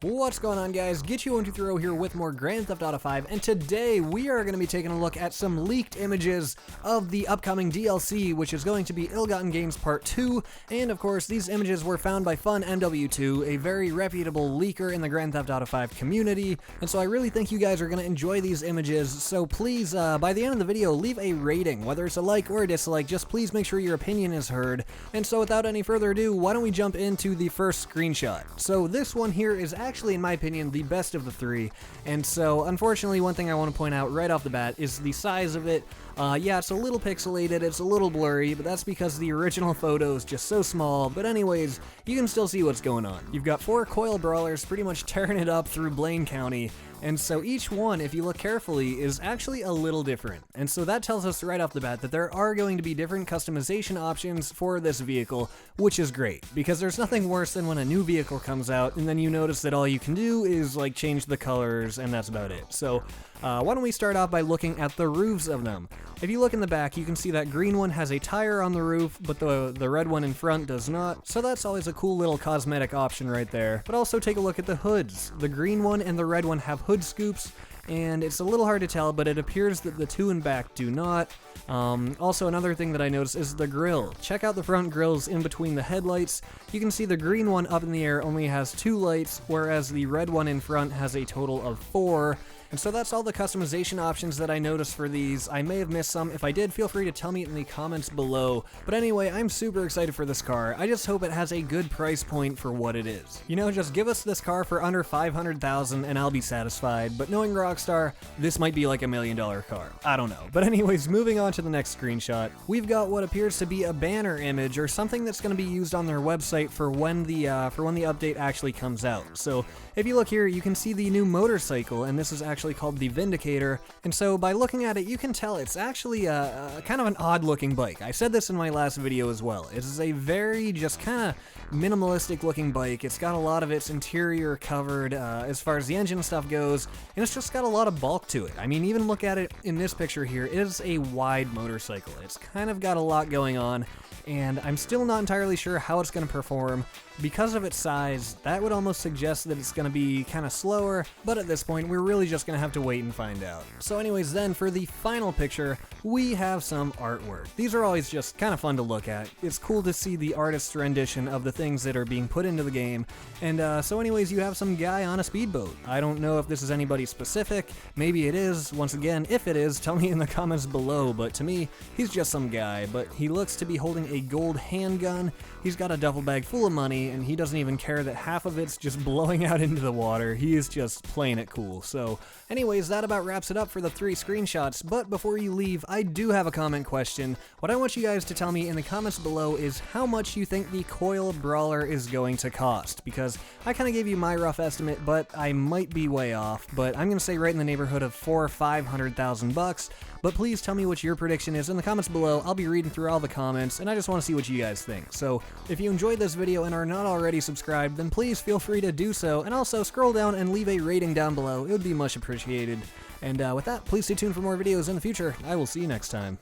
What's going on, guys? Get123 here with more Grand Theft Auto 5, and today we are going to be taking a look at some leaked images of the upcoming DLC, which is going to be Ill-Gotten Gains Part 2, and of course these images were found by FunMW2, a very reputable leaker in the Grand Theft Auto 5 community, and so I really think you guys are going to enjoy these images, so please, by the end of the video, leave a rating, whether it's a like or a dislike, just please make sure your opinion is heard, and so without any further ado, why don't we jump into the first screenshot. So this one here is actually, in my opinion, the best of the three, and so unfortunately one thing I want to point out right off the bat is the size of it. Yeah, it's a little pixelated, it's a little blurry, but that's because the original photo is just so small, but anyways, you can still see what's going on. You've got 4 coil brawlers pretty much tearing it up through Blaine County, and so each one, if you look carefully, is actually a little different. And so that tells us right off the bat that there are going to be different customization options for this vehicle, which is great, because there's nothing worse than when a new vehicle comes out and then you notice that all you can do is like change the colors and that's about it. So why don't we start off by looking at the roofs of them. If you look in the back, you can see that green one has a tire on the roof, but the red one in front does not, so that's always a cool little cosmetic option right there. But also take a look at the hoods. The green one and the red one have hood scoops, and it's a little hard to tell, but it appears that the two in back do not. Also, another thing that I noticed is the grille. Check out the front grills in between the headlights. You can see the green one up in the air only has 2 lights, whereas the red one in front has a total of 4. And so that's all the customization options that I noticed for these. I may have missed some. If I did, feel free to tell me in the comments below. But anyway, I'm super excited for this car. I just hope it has a good price point for what it is. You know, just give us this car for under $500,000 and I'll be satisfied. But knowing Rockstar, this might be like $1 million car. I don't know. But anyways, moving on to the next screenshot. We've got what appears to be a banner image or something that's going to be used on their website for when the update actually comes out. So if you look here, you can see the new motorcycle, and this is actually called the Vindicator, and so by looking at it you can tell it's actually a kind of an odd looking bike. I said this in my last video as well. It is a very just kind of minimalistic looking bike. It's got a lot of its interior covered as far as the engine stuff goes, and it's just got a lot of bulk to it. I mean, even look at it in this picture here. It is a wide motorcycle. It's kind of got a lot going on, and I'm still not entirely sure how it's going to perform. Because of its size, that would almost suggest that it's going to be kind of slower, but at this point we're really just going to have to wait and find out. So anyways, then for the final picture, we have some artwork. These are always just kind of fun to look at. It's cool to see the artist's rendition of the things that are being put into the game, and so anyways, you have some guy on a speedboat. I don't know if this is anybody specific, maybe it is. Once again, if it is, tell me in the comments below, but to me, he's just some guy, but he looks to be holding a gold handgun. He's got a duffel bag full of money, and he doesn't even care that half of it's just blowing out into the water. He is just playing it cool. So anyways, that about wraps it up for the 3 screenshots, but before you leave, I do have a comment question. What I want you guys to tell me in the comments below is how much you think the coil brawler is going to cost, because I kind of gave you my rough estimate, but I might be way off, but I'm going to say right in the neighborhood of $400,000 or $500,000, but please tell me what your prediction is in the comments below. I'll be reading through all the comments, and I just want to see what you guys think. So if you enjoyed this video and are not already subscribed, then please feel free to do so, and also scroll down and leave a rating down below. It would be much appreciated. And with that, please stay tuned for more videos in the future. I will see you next time.